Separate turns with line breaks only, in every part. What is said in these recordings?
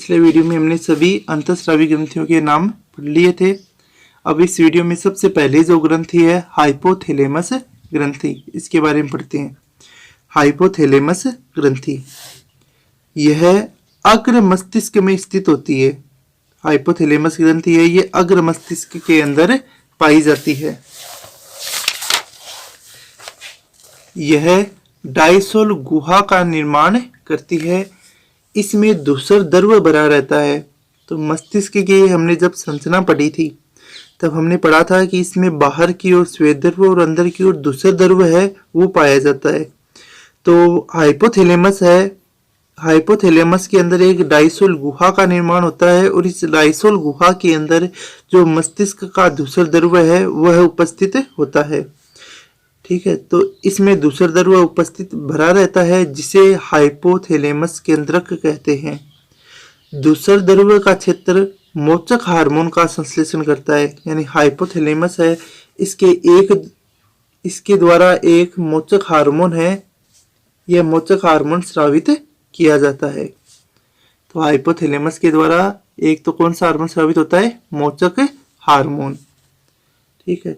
पिछले वीडियो में हमने सभी अंतःस्रावी ग्रंथियों के नाम पढ़ लिए थे। अब इस वीडियो में सबसे पहले जो ग्रंथि है हाइपोथैलेमस ग्रंथि, इसके बारे में पढ़ते हैं। हाइपोथैलेमस ग्रंथि यह अग्र मस्तिष्क में स्थित होती है। हाइपोथैलेमस ग्रंथि है, ये अग्र मस्तिष्क के अंदर पाई जाती है। यह डायसोल गुहा का निर्माण करती है। इसमें धूसर द्रव भरा रहता है। तो मस्तिष्क की हमने जब संरचना पढ़ी थी तब हमने पढ़ा था कि इसमें बाहर की ओर श्वेत द्रव और अंदर की ओर धूसर द्रव है वो पाया जाता है। तो हाइपोथैलेमस है, हाइपोथैलेमस के अंदर एक डायसोल गुहा का निर्माण होता है और इस डायसोल गुहा के अंदर जो मस्तिष्क का धूसर द्रव है वह उपस्थित होता है। ठीक है, तो इसमें धूसर द्रव उपस्थित भरा रहता है जिसे हाइपोथैलेमस केंद्रक कहते हैं। धूसर द्रव का क्षेत्र मोचक हार्मोन का संश्लेषण करता है, यानी हाइपोथैलेमस है इसके द्वारा एक मोचक हार्मोन है, यह मोचक हार्मोन स्रावित किया जाता है। तो हाइपोथैलेमस के द्वारा एक तो कौन सा हार्मोन स्रावित होता है? मोचक हार्मोन। ठीक है,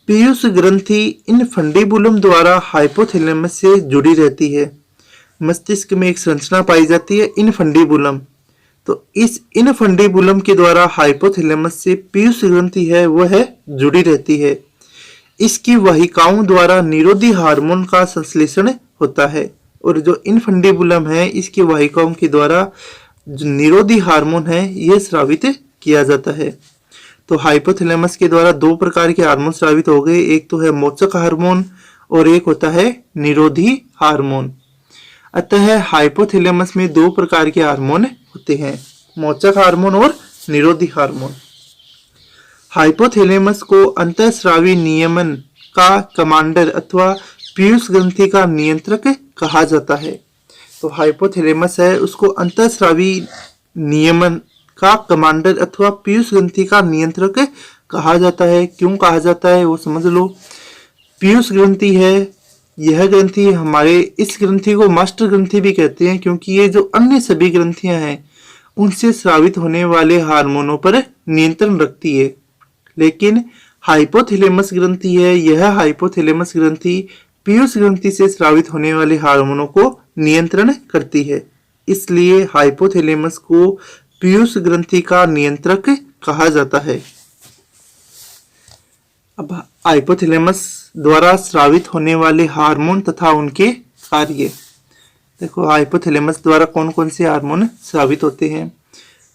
पीयूष ग्रंथि इनफंडिबुलम द्वारा हाइपोथैलेमस से जुड़ी रहती है। मस्तिष्क में एक संरचना पाई जाती है इनफंडिबुलम, तो इस इनफंडिबुलम के द्वारा हाइपोथैलेमस से पीयूष ग्रंथि है वह जुड़ी रहती है। इसकी वाहिकाओं द्वारा निरोधी हार्मोन का संश्लेषण होता है और जो इनफंडिबुलम है इसकी वाहिकाओं के द्वारा जो निरोधी हार्मोन है यह स्रावित किया जाता है। तो हाइपोथैलेमस के द्वारा दो प्रकार के हार्मोन स्रावित हो गए, एक तो है मोचक हार्मोन और एक होता है निरोधी हार्मोन। अतः हाइपोथैलेमस में दो प्रकार के हार्मोन होते हैं, मोचक हार्मोन और निरोधी हार्मोन। हाइपोथैलेमस को अंतःस्रावी नियमन का कमांडर अथवा पीयूष ग्रंथि का नियंत्रक कहा जाता है। तो हाइपोथैलेमस है उसको अंतःस्रावी नियमन का कमांडर अथवा पीयूष ग्रंथि का नियंत्रक कहा जाता है। क्यों कहा जाता है वो समझ लो। पीयूष ग्रंथि है, यह ग्रंथि हमारे इस ग्रंथि को मास्टर ग्रंथि भी कहते हैं क्योंकि ये जो अन्य सभी ग्रंथियां हैं उनसे स्रावित होने वाले हार्मोनों पर नियंत्रण रखती है। लेकिन हाइपोथैलेमस ग्रंथि है, यह हाइपोथैलेमस ग्रंथि पीयूष ग्रंथि से स्रावित होने वाले हार्मोनों को नियंत्रण करती है। इसलिए हाइपोथैलेमस को पीयूष ग्रंथि का नियंत्रक कहा जाता है। अब हाइपोथैलेमस द्वारा स्रावित होने वाले हार्मोन तथा उनके कार्य देखो। हाइपोथैलेमस द्वारा कौन कौन से हार्मोन स्रावित होते हैं?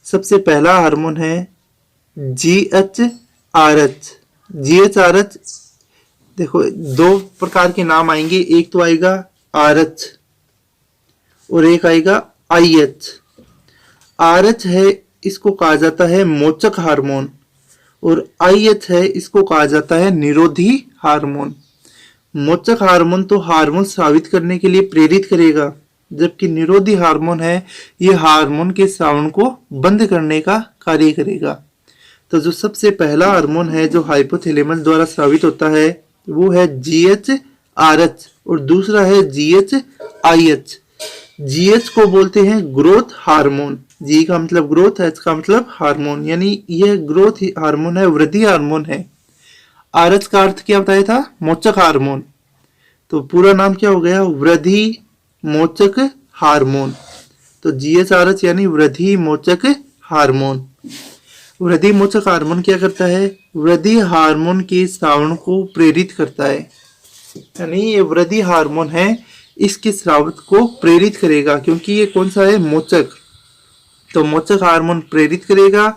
सबसे पहला हार्मोन है GHRH। GHRH देखो दो प्रकार के नाम आएंगे, एक तो आएगा RH और एक आएगा IH। RH है इसको कहा जाता है मोचक हार्मोन और IH है इसको कहा जाता है निरोधी हार्मोन। मोचक हार्मोन तो हार्मोन स्रावित करने के लिए प्रेरित करेगा, जबकि निरोधी हार्मोन है ये हार्मोन के स्रावण को बंद करने का कार्य करेगा। तो जो सबसे पहला हार्मोन है जो हाइपोथैलेमस द्वारा स्रावित होता है वो है GHRH और दूसरा है GHIH। GH को बोलते हैं ग्रोथ हार्मोन, G का मतलब ग्रोथ, H का मतलब हार्मोन, यानी यह ग्रोथ हार्मोन है, वृद्धि हार्मोन है। RH का अर्थ क्या बताया था? मोचक हार्मोन। तो पूरा नाम क्या हो गया? वृद्धि मोचक हार्मोन। तो GHRH यानी वृद्धि मोचक हार्मोन। वृद्धि मोचक हार्मोन क्या करता है? वृद्धि हार्मोन के स्रावण को प्रेरित करता है, यानी ये वृद्धि हार्मोन है इसके स्राव को प्रेरित करेगा क्योंकि ये कौन सा है? मोचक। तो मोचक हार्मोन प्रेरित करेगा,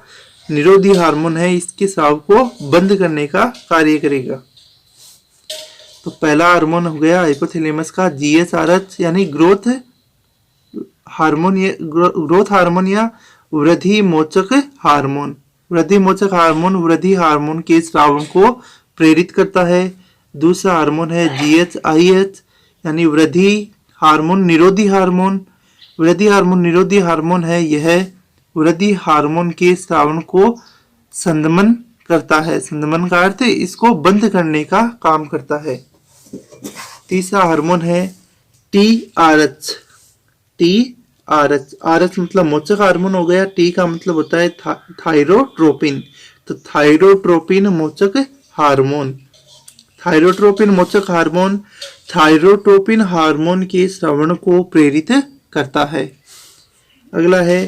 निरोधी हार्मोन है इसके स्राव को बंद करने का कार्य करेगा। तो पहला हार्मोन हो गया हाइपोथैलेमस का GHRH यानी ग्रोथ हार्मोन या वृद्धि मोचक हार्मोन। वृद्धि मोचक हार्मोन वृद्धि हार्मोन के स्रावण को प्रेरित करता है। दूसरा हार्मोन है GHIH यानी वृद्धि हार्मोन निरोधी हार्मोन। वृद्धि हार्मोन निरोधी हार्मोन है, यह वृद्धि हार्मोन के स्रावण को संदमन करता है। संदमन का अर्थ इसको बंद करने का काम करता है। तीसरा हार्मोन है TRH। आरएच, आरएच मतलब मोचक हार्मोन हो गया। टी का मतलब होता है थायरोट्रोपिन, तो थायरोट्रोपिन मोचक हार्मोन। थायरोट्रोपिन मोचक हार्मोन थायरोट्रोपिन हार्मोन के स्रावण को प्रेरित करता है। अगला है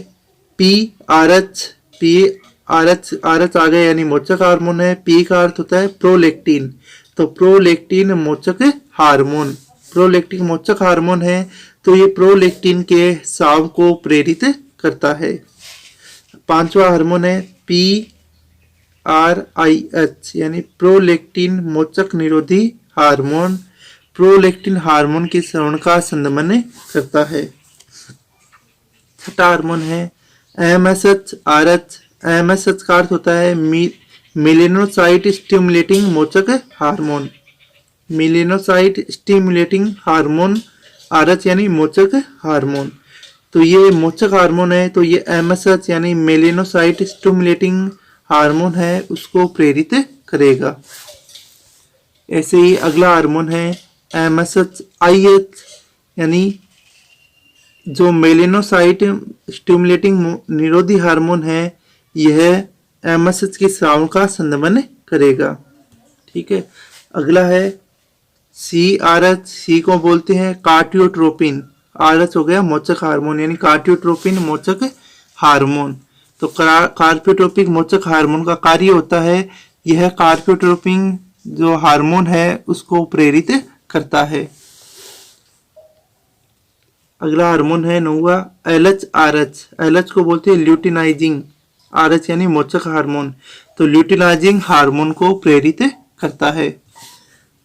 P R H. P R H, R H आ गया यानी मोचक हार्मोन है। पी का अर्थ होता है प्रोलेक्टिन, तो प्रोलेक्टिन मोचक हार्मोन, प्रोलेक्टिन मोचक हार्मोन है, तो ये प्रोलेक्टिन के स्राव को प्रेरित करता है। पांचवा हार्मोन है पी आर आई एच यानी प्रोलेक्टिन मोचक निरोधी हार्मोन, प्रोलेक्टिन हार्मोन के स्रावण का संदमन करता है। छठा हार्मोन है M S H R H. M S H का अर्थ होता है मेलेनोसाइट स्टिमुलेटिंग मोचक hormone, melanocyte stimulating hormone R H यानी मोचक हार्मोन, तो ये मोचक हार्मोन है, तो ये एम एस एच यानी मेलेनोसाइट स्टिमुलेटिंग हार्मोन है उसको प्रेरित करेगा। ऐसे ही अगला हार्मोन है M S H I H यानी जो मेलेनोसाइट स्टिमुलेटिंग निरोधी हार्मोन है, यह एमएसएच के स्राव का संदमन करेगा। ठीक है, अगला है सी आर एच। सी को बोलते हैं कार्टियोट्रोपिन, आर एच हो गया मोचक हार्मोन यानी कार्टियोट्रोपिन मोचक हार्मोन। तो कार्टियोट्रोपिक मोचक हार्मोन का कार्य होता है, यह कार्टियोट्रोपिन जो हार्मोन है उसको प्रेरित करता है। अगला हार्मोन है नौवा L H R H. L H को बोलते हैं ल्यूटिनाइजिंग, आर एच यानी मोचक हार्मोन, तो ल्यूटिनाइजिंग हार्मोन को प्रेरित करता है।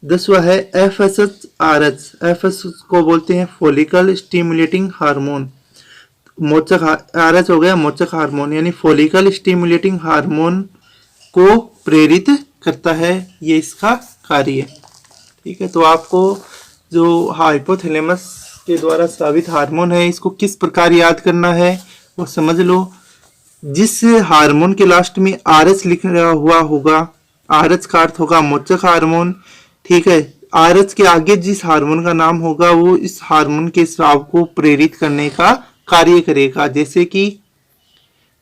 10वां है F S H R H. F S को बोलते हैं फॉलिकल स्टिमुलेटिंग हार्मोन, मोचक आर एच हो गया मोचक हार्मोन यानी फॉलिकल स्टिमुलेटिंग हार्मोन को प्रेरित करता है, ये इसका कार्य। ठीक है, तो आपको जो हाइपोथैलेमस के द्वारा स्रावित हार्मोन है इसको किस प्रकार याद करना है वो समझ लो। जिस हार्मोन के लास्ट में आर एच लिखा हुआ होगा, आर एच का अर्थ होगा मोचक हार्मोन। ठीक है, आर एच के आगे जिस हार्मोन का नाम होगा वो इस हार्मोन के स्राव को प्रेरित करने का कार्य करेगा। जैसे कि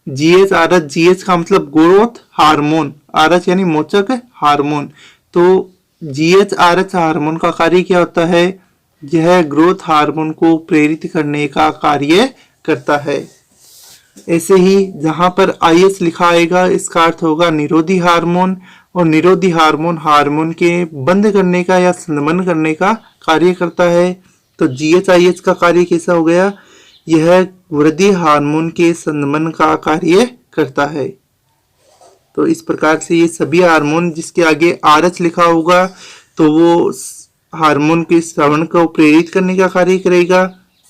जी एच आर एच, जी एच का मतलब ग्रोथ हार्मोन, आर एच यानी मोचक हार्मोन, तो जी एच आर एच हार्मोन का कार्य क्या होता है, यह ग्रोथ हार्मोन को प्रेरित करने का कार्य करता है। ऐसे ही जहां पर आई एच लिखा आएगा इसका अर्थ होगा निरोधी हार्मोन, और निरोधी हार्मोन हार्मोन के बंद करने का या संदमन करने का कार्य करता है। तो जी एच आई एच का कार्य कैसा हो गया, यह वृद्धि हार्मोन के संदमन का कार्य करता है। तो इस प्रकार से ये सभी हार्मोन जिसके आगे आर एच लिखा होगा तो वो हार्मोन के स्रावण को प्रेरित करने का कार्य करेगा,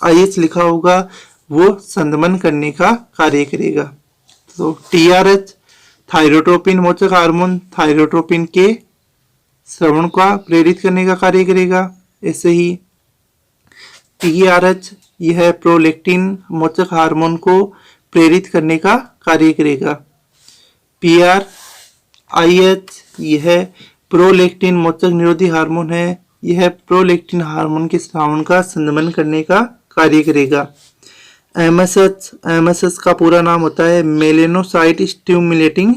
आई एच लिखा होगा वो संदमन करने का कार्य करेगा। तो टी आर एच थायरोट्रोपिन मोचक हार्मोन थायरोट्रोपिन के स्रावण का प्रेरित करने का कार्य करेगा। ऐसे ही टी आर एच यह प्रोलेक्टिन मोचक हार्मोन को प्रेरित करने का कार्य करेगा। पी आर आई एच यह प्रोलेक्टिन मोचक निरोधी हार्मोन है, यह प्रोलेक्टिन हार्मोन के स्रावण का संदमन करने का कार्य करेगा। एमएसएच का पूरा नाम होता है मेलेनोसाइट स्टिमुलेटिंग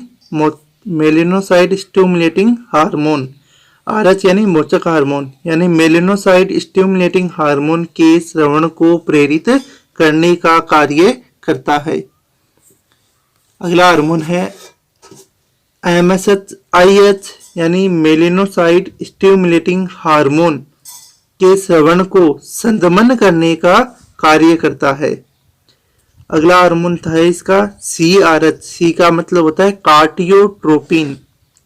हार्मोन, आरएच यानी मोचक हार्मोन यानी मेलेनोसाइट स्टिमुलेटिंग हार्मोन के स्रावण को प्रेरित करने का कार्य करता है। अगला हार्मोन है MSH-IH यानी मेलेनोसाइट स्टिमुलेटिंग हार्मोन के स्रावण को संदमन करने का कार्य करता है। अगला हार्मोन था इसका CRH। सी का मतलब होता है कार्टियोट्रोपिन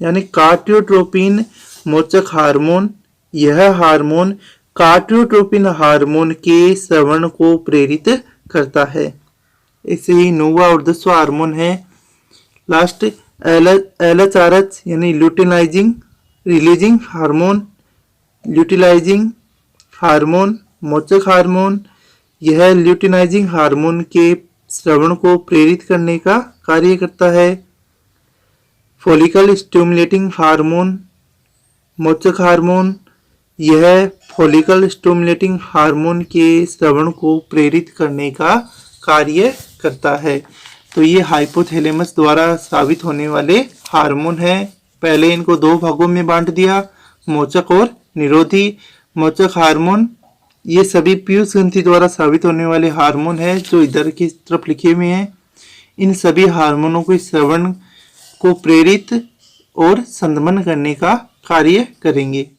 यानी कार्टियोट्रोपिन मोचक हार्मोन, यह हार्मोन कार्टियोट्रोपिन हार्मोन के स्रावण को प्रेरित करता है। ऐसे ही 9वां और 10वां हार्मोन है लास्ट LHRH यानी luteinizing releasing hormone, luteinizing hormone मोचक हार्मोन, यह ल्यूटिनाइजिंग हार्मोन के स्रावण को प्रेरित करने का कार्य करता है। फॉलिकल स्टिमुलेटिंग हार्मोन मोचक हार्मोन, यह फॉलिकल स्टिमुलेटिंग हार्मोन के स्रावण को प्रेरित करने का कार्य करता है। तो ये हाइपोथैलेमस द्वारा साबित होने वाले हार्मोन है। पहले इनको दो भागों में बांट दिया, मोचक और निरोधी। मोचक हार्मोन ये सभी पीयूष ग्रंथि द्वारा साबित होने वाले हार्मोन है जो इधर की तरफ लिखे हुए हैं। इन सभी हार्मोनों को श्रवण को प्रेरित और संदमन करने का कार्य करेंगे।